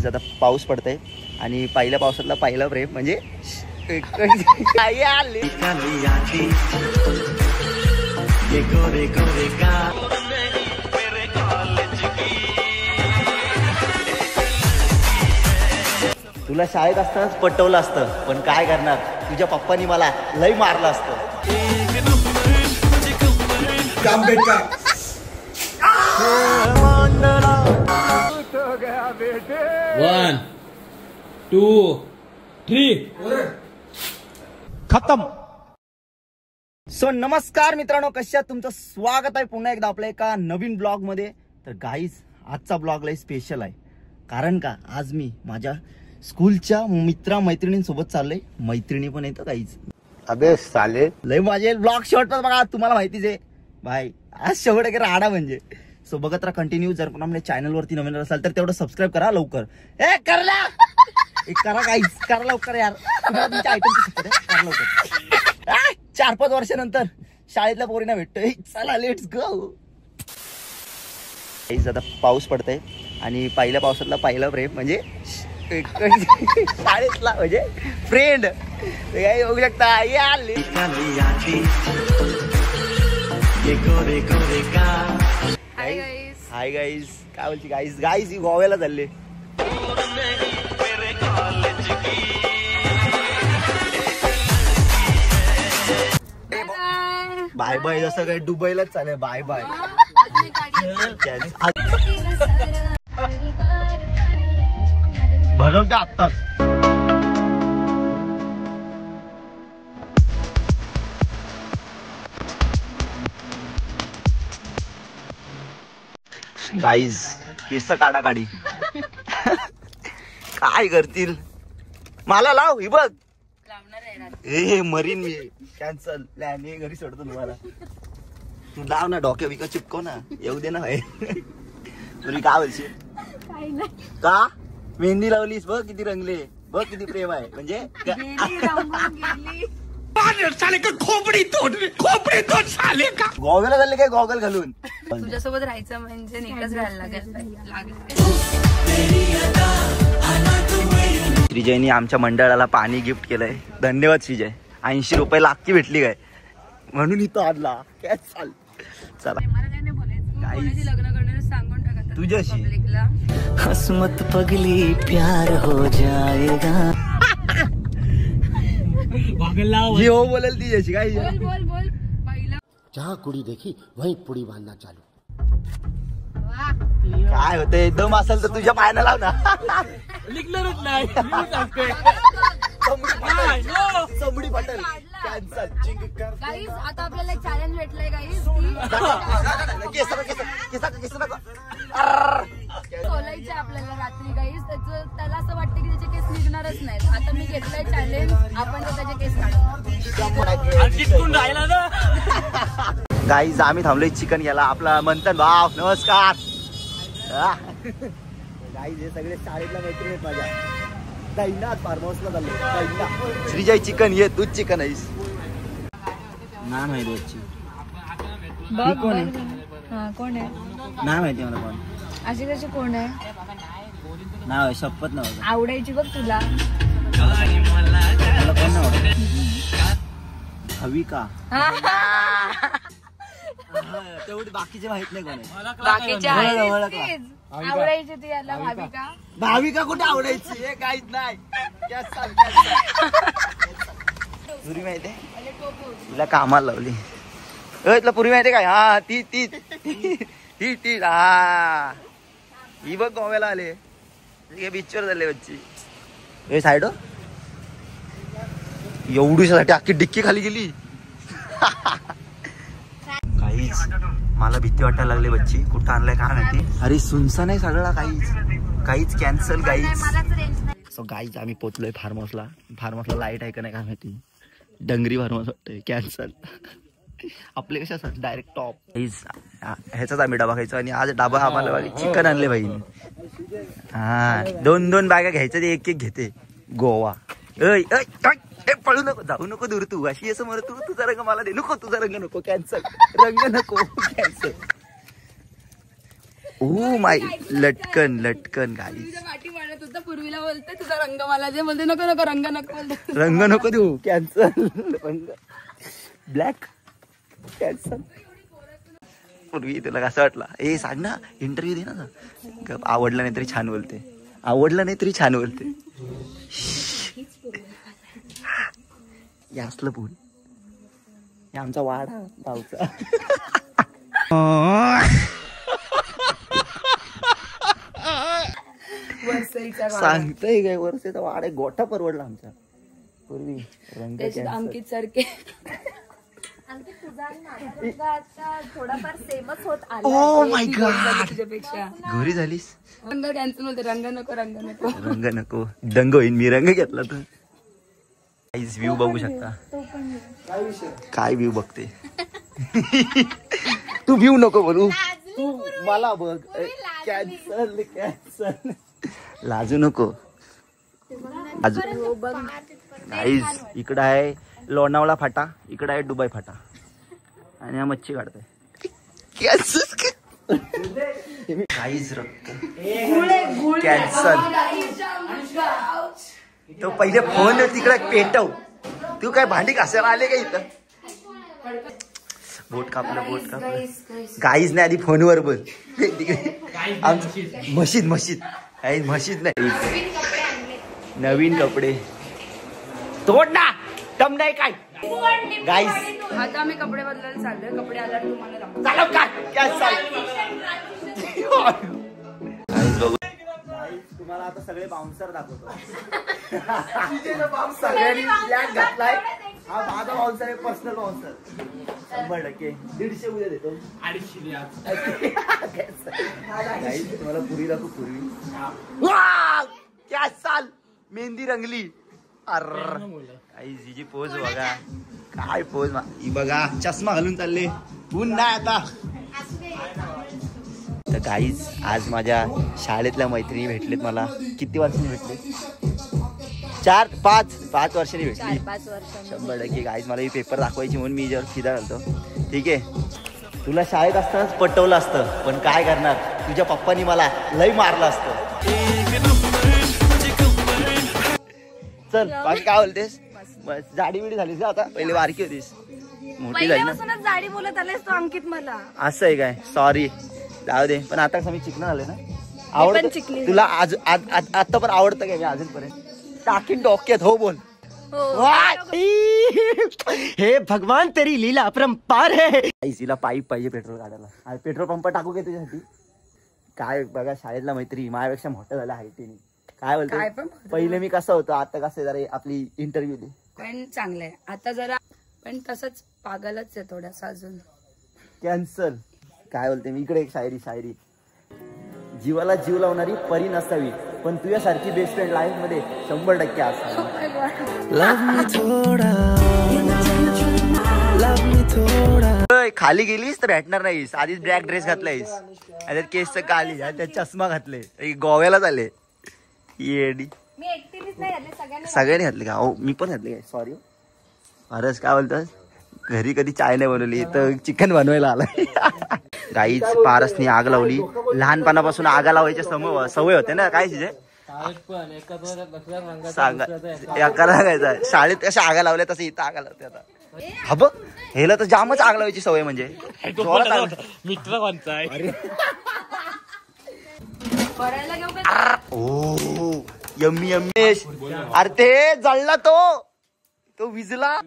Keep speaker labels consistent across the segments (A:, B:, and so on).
A: Guys आता पाऊस पडतंय आणि पहिल्या पावसातला पहिला प्रेम म्हणजे तुला शाळेत असतानाच पटवलं असतं, पण काय करणार, तुझ्या पप्पानी मला लई मारलं असतं.
B: 1 2 3
A: खतम. सो नमस्कार मित्रांनो, कशा तुमचं स्वागत आहे पुन्हा एकदा आपल्या एका नवीन ब्लॉग मध्ये. तर गाईज आजचा ब्लॉग लय स्पेशल आहे, कारण का आज मी माझ्या स्कूलच्या मैत्रिणींसोबत चाललोय. मैत्रिणी पण येतं गाईज.
C: अबे साले
A: लय माझे ब्लॉग शेवट बघा, तुम्हाला माहितीच आहे भाई, आज शेवट आहे राडा म्हणजे. सो बघत राहा कंटिन्यू. जर कोण आपल्या चॅनल वरती नवीन असाल तर तेवढं सबस्क्राईब करा लवकर. करा गाईज, करा लवकर यार. तुम्हाला तुमच्या आयटम करा लवकर. 4-5 वर्षानंतर शाळेतल्या पोरींना भेटतोय. चला लेट्स गो. गाईज आता पाऊस पडतंय आणि पहिल्या पावसातला पहिला प्रेम म्हणजे शाळेतला म्हणजे फ्रेंड. काही बघू शकता. हाय गाईज, काय बोलची गाईज. गाईज ही गोव्याला चालले. Bye bye. जसं काही दुबईलाच चालेल. Bye bye. भरवता आत्ताच. गाईज केस काढा काढी. काय करतील. मला लाव ही बघ. हे मरीन मी. Cancel plan. हे घरी सोडतो तुम्हाला. तू लाव ना, डोक्या बिका चिपको ना. येऊ दे ना भाई. तुला काय बोलशील का. मेहंदी लावलीस बघ किती रंगले. बघ किती प्रेम आहे. म्हणजे खोपडी तोड साले का. गॉगल घालले काय. गॉगल घालून
D: तुझ्यासोबत राहायचं म्हणजे नीटच राहायला लागेल.
A: श्रीजयनी आमच्या मंडळाला पाणी गिफ्ट केलंय. धन्यवाद श्रीजय. 80 रुपये लाखी भेटली काय म्हणून इथं आणला. काय चाल. चला
D: लग्न करणार सांगून टाका
A: तुझ्याशी.
E: हसमत पगली प्यार हो जाएगा.
A: जी हो बोलेल तिच्याशी. काय
D: बोल पहिला
C: जहाँ कुड़ी देखी वहीं पुड़ी बांधना चालू.
A: काय होतंय. दम असेल तर तुझ्या पायाला लाव ना.
B: निघणारच नाही.
A: चमडी पटेल. कॅन्सल.
D: गाईज आता आपल्याला एक चॅलेंज भेटलंय गाईज. सोलायचे आपल्याला रात्री गाईज. त्याला असं वाटतं की त्याचे केस निघणारच नाहीत. आता मी घेतलंय चॅलेंज. आपण त्याचे केस काढू.
A: गाईज आम्ही थांबलोय चिकन घ्यायला. आपला मंथन भाव नमस्कार. गाईज हे सगळे शाळेतल्या मैत्रिणी आहेत माझ्या. दैनात फार्म हाऊसला चाललो. श्रीजय चिकन ये. तूच चिकन आहेस. नाम आहे रोजची. कोण आहे.
D: कोण आहे
A: नाव माहिती मला. कोण
D: अशी कशी कोण आहे.
A: नाव आहे. शपथ नाव
D: आवडायची बघ तुला.
A: मला कोण नाव हवी का. तेवढी बाकीचे माहित नाही कोण आहे.
D: बाकीच्या आवडायची ती याला. भाविका.
A: भाविका कुठे आवडायची. हे काहीच नाही. पुरी माहिती आहे. तिला कामाला लावली. तुला पुरी माहिती काय. हा ती ती ती ती. हा ही बघ गोव्याला आले. बीचवर झाले बच्ची. हे साईड एवढीसाठी अख्खी डिक्की खाली गेली. काहीच मला भीती वाटायला लागली बच्ची. कुठं आणलंय काय माहिती. अरे सुनसान आहे सगळा. काहीच कॅन्सल गाईज. सो गाईज आम्ही पोचलोय फार्म हाऊसला. फार्म हाऊसला लाईट आहे का नाही काय माहिती. डंगरी फार्म हाऊस वाटतंय. कॅन्सल. आपले कसे असतात डायरेक्ट टॉप. ह्याचाच आम्ही डबा खायचो आणि आज डबा आम्हाला चिकन आणले बाई. हा 2-2 बॅगा घ्यायच्या. ते एक घेते. गोवा. पळू नको. जाऊ नको दूर. तू अशी असं मर. तुझा रंग मला दे. नको तुझा रंग नको. कॅन्सल. रंग नको. कॅन्सल. ओ माय लटकन लटकन गाईज.
D: तुझ्या पाठी मारत होता पूर्वीला बोलते तुझा रंग मला जे बोलते नको नको रंग नको बोलते.
A: रंग नको देऊ कॅन्सल. रंग ब्लॅक कॅन्सल. पूर्वी तुला कसं वाटला ए सांग ना इंटरव्ह्यू दे ना. आवडलं नाही तरी छान बोलते. आवडलं नाही तरी छान बोलते. असलं बोल. हे आमचा वाडा गावचा. सांगतय काय वर्षाचा वाडा गोठा परवडला आमचा पूर्वी. रंग
D: अंकित सारखे
F: थोडाफार सेमच होत आला.
A: ओ माय गॉड
D: तुझ्यापेक्षा.
A: घरी झालीस.
D: रंग कॅन्सल होते. रंग नको रंग नको
A: रंग नको. दंग होईन मी रंग घेतला तर. व्ह्यू बघू शकता. काय व्ह्यू बघते. तू व्ह्यू नको बोलू. तू मला बघ. Cancel cancel. लाजू नको. गाईज इकडं आहे लोणावळा फाटा. इकडं आहे दुबई फाटा. आणि हा मच्छी काढतोय. गाईज रक्त कॅन्सल. तो पहिले फोन तिकडे पेटव. तू काय भांडी घासायला आले का इथं. बोट कापलं बोट कापलं. गाईज नाही आधी फोनवर बोल. मशीद मशीद काही मशीद नाही. नवीन कपडे तोड ना. दम नाही काय गाईज.
D: आता आम्ही कपडे बदलायला चाललोय. कपडे आल्यावर तुम्हाला दाखवतो.
A: चालव बघू. तुम्हाला आता सगळे बाउन्सर दाखवतो. सगळ्यांनी फ्लॅग घातलाय. हा माझा बाउन्सर आहे. Personal bouncer 100%. 150 उद्या देतो. 250 तुम्हाला पुरी दाखवू. पूर्वी क्या साल मेहंदी रंगली. जी पोज बघा. काय पोज ही बघा. चष्मा घालून चालले. ऊन नाही आता. तर गाईज आज माझ्या शाळेतल्या मैत्रिणी भेटलेत मला. किती वर्षांनी भेटले. 4-5 वर्षांनी भेटली. 100% गाईज. मला ही पेपर दाखवायची म्हणून मी जर फिदा घालतो. ठीक आहे. तुला शाळेत असतानाच पटवलं असतं पण काय करणार. तुझ्या पप्पानी मला लई मारलं असतं. चल बाकी काय बोलतेस. जाडी बिडी झालीस का आता. पहिले बारकी होतीस. मोठी झाली ना.
F: जाडी बोलत आलास तो अंकित मला.
A: असं आहे काय. सॉरी जाऊ दे. पण आता मी चिकन आले ना. आवडत तुला. आता पण आवडतं काय मी अजूनपर्यंत. टाकीन डोक्यात. हो बोल.
E: हे भगवान तेरी लीला अपरंपार है.
A: तिला पाईप पाहिजे पेट्रोल काढायला. पेट्रोल पंप टाकू काय तुझ्यासाठी. काय बघा शाळेतला मैत्री माझ्यापेक्षा मोठं झालं हायटीने. काय बोलतो. पहिले मी कसं होतं आता कसं जरा आपली इंटरव्ह्यू दे.
D: पण चांगलंय आता जरा. पण तसंच पागलच आहे थोडासा अजून.
A: कॅन्सल. काय बोलते मी. इकडे एक शायरी. जीवाला जीव लावणारी परी नसावी पण तुझ्यासारखी बेस्ट फ्रेंड लाईफ मध्ये 100% असावी. खाली गेलीस तर भेटणार नाहीस. आधीच ब्लॅक ड्रेस घातलायस. त्याच्यात केस काली. त्यात चष्मा घातले. गोव्याला झाले. येडी.
F: मी एकटीनेच नाही घातले.
A: सगळ्यांनी घातले का. हो मी पण घातले काय. सॉरी. अरेच काय बोलतोस. घरी कधी चाय नाही बनवली तर चिकन बनवायला आलाय. गाईच पारसनी आग लावली. लहानपणापासून आगा लावायची सवय होते ना. काय तिचे सांगा. सांगायचा शाळेत कशा आगा लावल्या तसं इथं आगा लावते. आता हा बघ हेला तर जामच आग लावायची सवय. म्हणजे
B: मित्र कोणता आहे.
A: ओ यम्मी यम्मेश. अरे ते जळला तो विजला.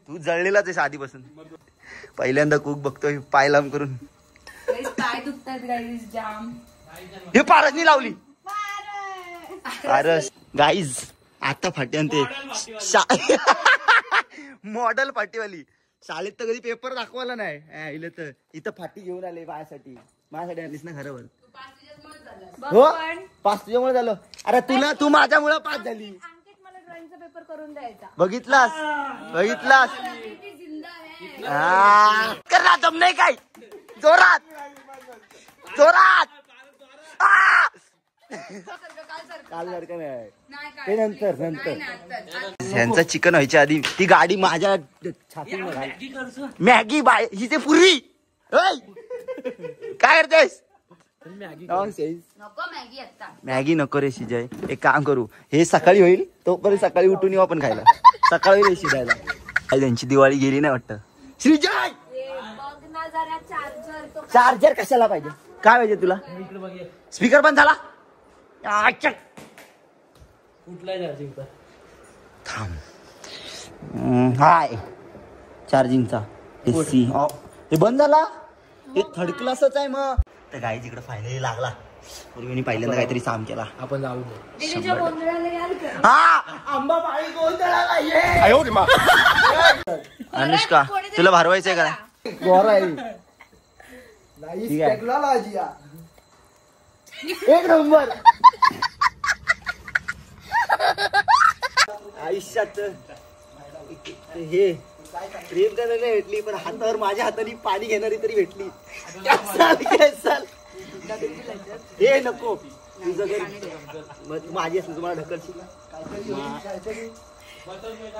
A: तू जळलेलाच आहेस आधीपासून. पहिल्यांदा कुक बघतोय पाय लांब करून.
D: पाय दुखतात गाईज जाम.
A: हे पारसनी लावली. पारस गाईज आता फाट्यान ते मॉडेल फाटीवाली. शाळेत तर कधी पेपर दाखवायला नाही. तर इथं फाटी घेऊन आले माझ्यासाठी आणलीस ना घरावर. हो 5 तुझ्यामुळे झालं. अरे तू माझ्यामुळे 5 झाली.
F: अंकित मला ड्रॉइंगचा पेपर करून द्यायचा.
A: बघितलास करणार दम नाही काय. जोरात काल सारखं नाही. ते नंतर ह्यांचं चिकन व्हायच्या आधी ती गाडी माझ्या छातीने घाल. मॅगी बाय ही ते पूर्वी. काय करतेस.
D: नको मॅगी आता.
A: मॅगी नको रे शिजाय. एक काम करू, हे सकाळी होईल तोपर्यंत सकाळी उठून येऊ आपण खायला. सकाळी होईल शिजायला. त्यांची दिवाळी गेली नाही वाटतं. श्रीजय
F: बघ ना जरा चार्जर तो
A: चार्जर कशाला पाहिजे? काय पाहिजे तुला? स्पीकर पण झाला.
B: कुठला चार्जिंगचा?
A: थांब. हाय चार्जिंगचा एसी हे बंद झाला. हे थर्ड क्लासच आहे मग. तर गाई जिकडे फायनली लागला. पूर्वीने पहिल्यांदा काहीतरी साम केला.
B: आपण जाऊ.
F: दीदीच्या गोंधळाला याल का?
A: हा आंबा पाळी गोंधळाला ये. अनुष्का तुला भारवायचंय का? गोरा आहे. ठीक आहे. एक नंबर. आयुष्यात हे प्रेम करायला भेटली पण हातावर माझ्या हाताने पाणी घेणारी तरी भेटली. हे नको तुझं घर माझी असेल तुम्हाला ढकलशील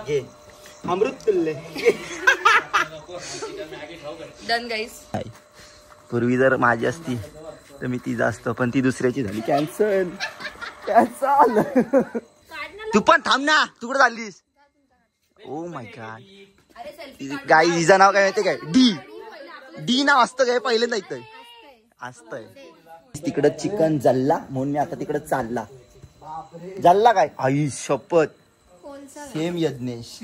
A: घे अमृत तुल्य.
D: डन गाईस.
A: पूर्वी जर माझी असती तर मी ती जास्त पण ती दुसऱ्याची झाली. Cancel cancel. तू पण थांब ना. तू कुठं चाललीस? ओ माय गॉड. गाई हिचं नाव काय माहितीये काय? डी. डी नाव असतं काय? पहिल्यांदा ऐकतोय. असतंय. तिकडं चिकन जल्ला म्हणून मी आता तिकडं चालला. जल्ला काय? आई शपथ सेम यज्ञेश.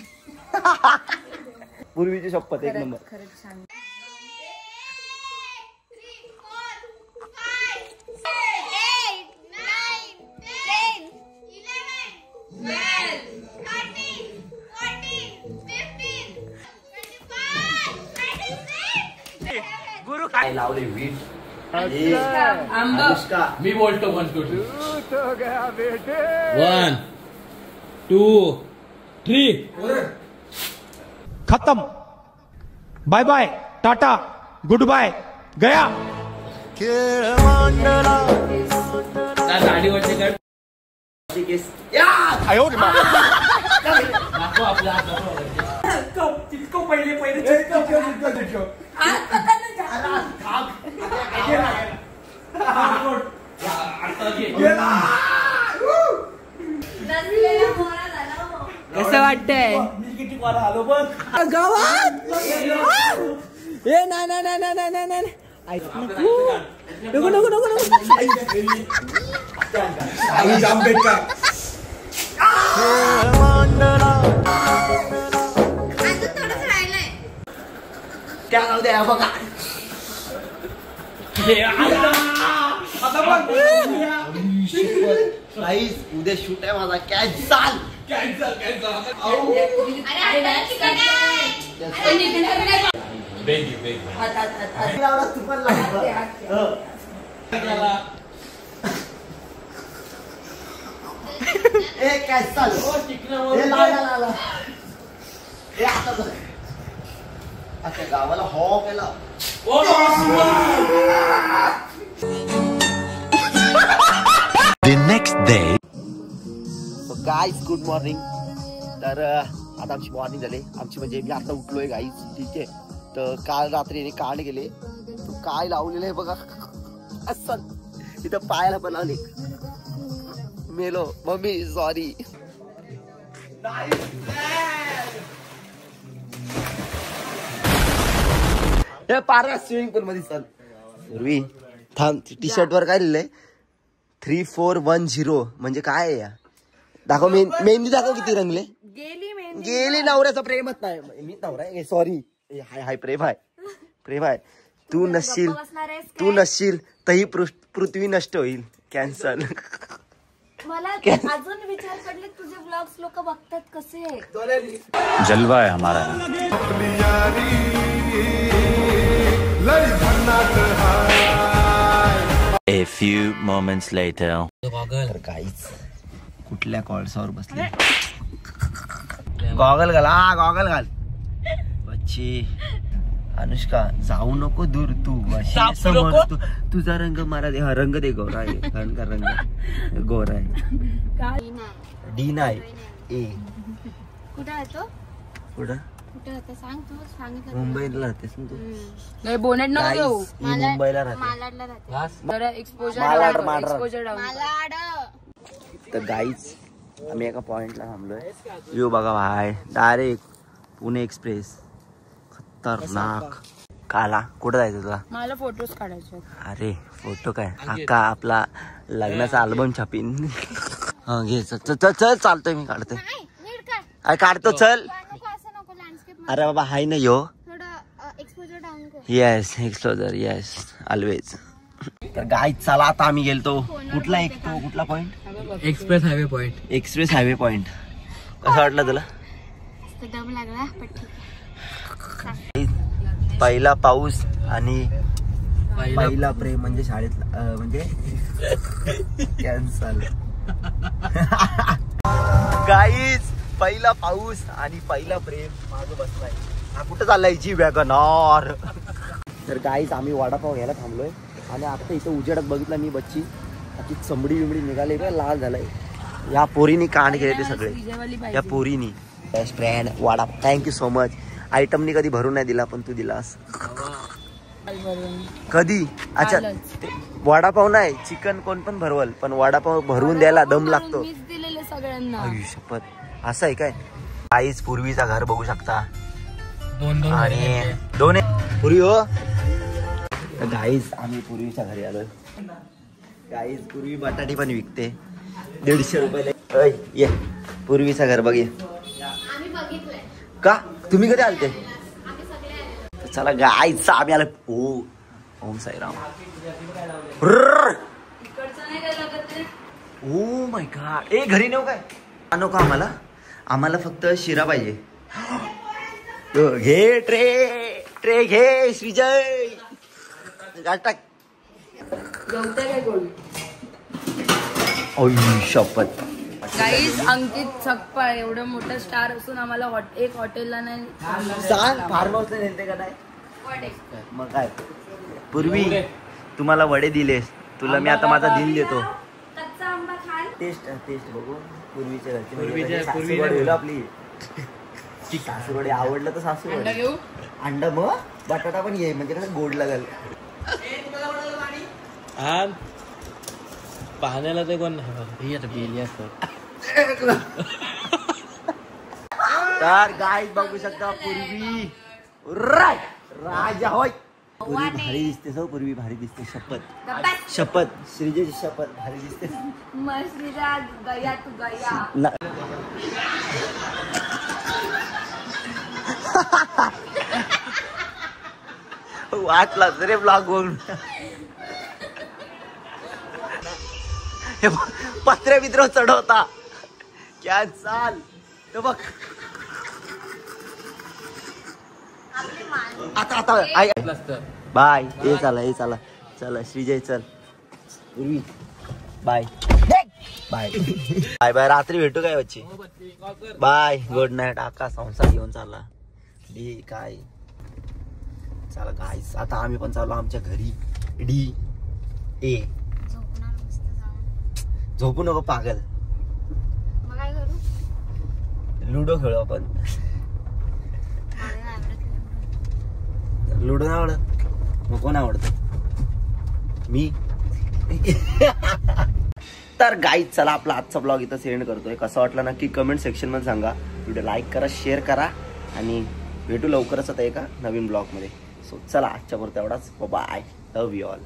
A: पूर्वीची शपथ एक नंबर.
F: खरंच छान.
A: गुरु काय लावले वीट. अनुष्का
B: मी बोलतो 1 2 1 2 3.
G: खत्म. Bye bye tata good bye गया.
B: गाडीवरचे काय दाखव आपल्या
D: कसं वाटतंय गावात? ए नाही नाही नाही नाही नाही नाही नको नको नको
A: त्या नाव द्या बघा. उद्या शूट आहे माझा. कॅन्सल गावाला हो केला. Guys good morning. तर आता आमची मॉर्निंग झाली. आमची म्हणजे मी आता उठलोय गाईज. ठीक आहे. तर काल रात्री काढ गेले. काय लावलेलं आहे बघा. असं इथं पायाला पण आले. मेलो मम्मी सॉरी. हे पार्या स्विमिंग पूल मध्ये चल. पूर्वी थांब. टी शर्ट वर काय लिहिलंय? 3410 म्हणजे काय आहे? दाखव मेहंदी दाखव किती रंगले. गेली नवऱ्याचा प्रेमच नाही. मी नवरा आहे सॉरी. हाय हाय प्रेम आहे प्रेम आहे. तू नसशील तर ही पृथ्वी नष्ट होईल. कॅन्सल.
F: मला अजून विचार पडले तुझे ब्लॉग्स लोक बघतात कसे आहे.
G: जलवा है हमारा.
H: A few moments later.
A: तर काहीच कुठल्या कॉल्सवर बसले. गॉगल घाल. हा गॉगल घाल. बच्ची अनुष्का जाऊ नको दूर. तू समोर तुझा रंग मला दे. हा रंग दे. गोरा आहे कारण का रंग गोरा आहे. डी नाही ए.
F: कुठे आहे तो?
A: कुठं
F: कुठे राहते सांग तू सांगितलं
A: मुंबईला राहतेस ना तू?
D: नाही बोनेट नको घेऊ.
A: Guys, ही मुंबईला राहते.
F: मालाडला राहते
D: जरा एक्सपोजर
A: मालाड.
D: डाऊन.
F: मालाड
A: तर गाईज आम्ही एका पॉइंटला थांबलोय. व्ह्यू बघा भाई, डायरेक्ट पुणे एक्सप्रेस. खतरनाक. काला कुठं जायचं तुला?
D: मला फोटोज काढायचे.
A: अरे फोटो काय अक्का आपला लग्नाचा अल्बम छापीन. हा घे चल चल चालतोय मी काढतोय. अरे काढतो चल.
F: नको लँडस्केप
A: अरे बाबा हाय ना यो.
F: थोडं एक्सपोजर डाऊन कर.
A: Yes एक्सप्लोजर yes always. तर गाईज चला आता आम्ही गेलतो कुठला point?
B: Express highway point.
A: Express highway point. कसं वाटलं तुला?
F: दम लागला पण ठीक आहे.
A: पहिला पाऊस आणि पहिला प्रेम म्हणजे शाळेत म्हणजे कॅन्सल. गाईज पहिला पाऊस आणि पहिला प्रेम मागं बसलाय. हा कुठं चाललाय? जी वॅगनआर. तर गाईज आम्ही वडापाव घ्यायला थांबलोय आणि आता इथं उजेडात बघितला मी बच्ची ती चमडी बिमडी निघाली का लाल झालाय. या पोरीनी कांड केले ते सगळे. या पोरीनी best friend vada. Thank you so much. आयटमनी कधी भरून नाही दिला पण तू दिलास. कधी? अच्छा वडापाव नाही चिकन कोण पण भरवल पण वडापाव भरवून द्यायला दम लागतो.
D: सगळ्यांना
A: शपथ. असं आहे काय? आईच पूर्वीचा घर बघू शकता. आणि दोन पूर्वी हो. गाईज आम्ही पूर्वीच्या घरी आलोय. गाईज पूर्वी बटाटी पण विकते 150 रुपयाला. ये पूर्वीचं घर बघ.
F: आम्ही बघितलंय.
A: का तुम्ही कधी आलते? चला गाईज आम्ही आलो. ओ ओम साईराम. ओ माय गॉड. ए घरी नेऊ काय? आणू का आम्हाला? आम्हाला फक्त शिरा पाहिजे. घे ट्रे घे श्रीजय. टाक. शपथ.
D: गाईज अंकित सकपाळ एवढं मोठं स्टार असून आम्हाला एक हॉटेलला नाही
A: सांग फार्म हाऊसला नेते का नाही? मग काय पूर्वी तुम्हाला वडे दिले तुला मी आता माझा दिल देतो. टेस्ट बघू पूर्वीच्या घरची आपली सासूरवडे. आवडलं तर सासूरवडे. अंडा मग बटाटा पण ये म्हणजे कसं गोड लागल.
B: हा पाहण्याला ते कोण नाही आता गेली असत.
A: तर गाईज बघू शकता पूर्वी राजा होय. पूर्वी भारी दिसते सो. पूर्वी भारी दिसते. शपथ शपथ श्रीजेची शपथ भारी दिसते.
D: गया तू गया.
A: वाटला रे ब्लॉग बघून. पत्रे बित्र चढवता कॅन्सल. बघ आता बाय. हे चला चला श्रीजय चल. पूर्वी बाय बाय बाय बाय. रात्री भेटू काय बच्ची. Bye good night. आका संसार घेऊन चालला काय. चला गाईस आता आम्ही पण चाललो आमच्या घरी. ए झोपू नको पागल. लुडो खेळू आपण. लुडो नाही आवडत मग कोण आवडत? मी. तर गाईज चला आपला आजचा ब्लॉग इथं सेंड करतोय. कसं वाटलं नक्की कमेंट सेक्शन मध्ये सांगा. व्हिडिओ लाईक करा शेअर करा आणि भेटू लवकरच आता एका नवीन ब्लॉग मध्ये. सो चला आजच्या पुरता एवढाच. बाय. Love you all.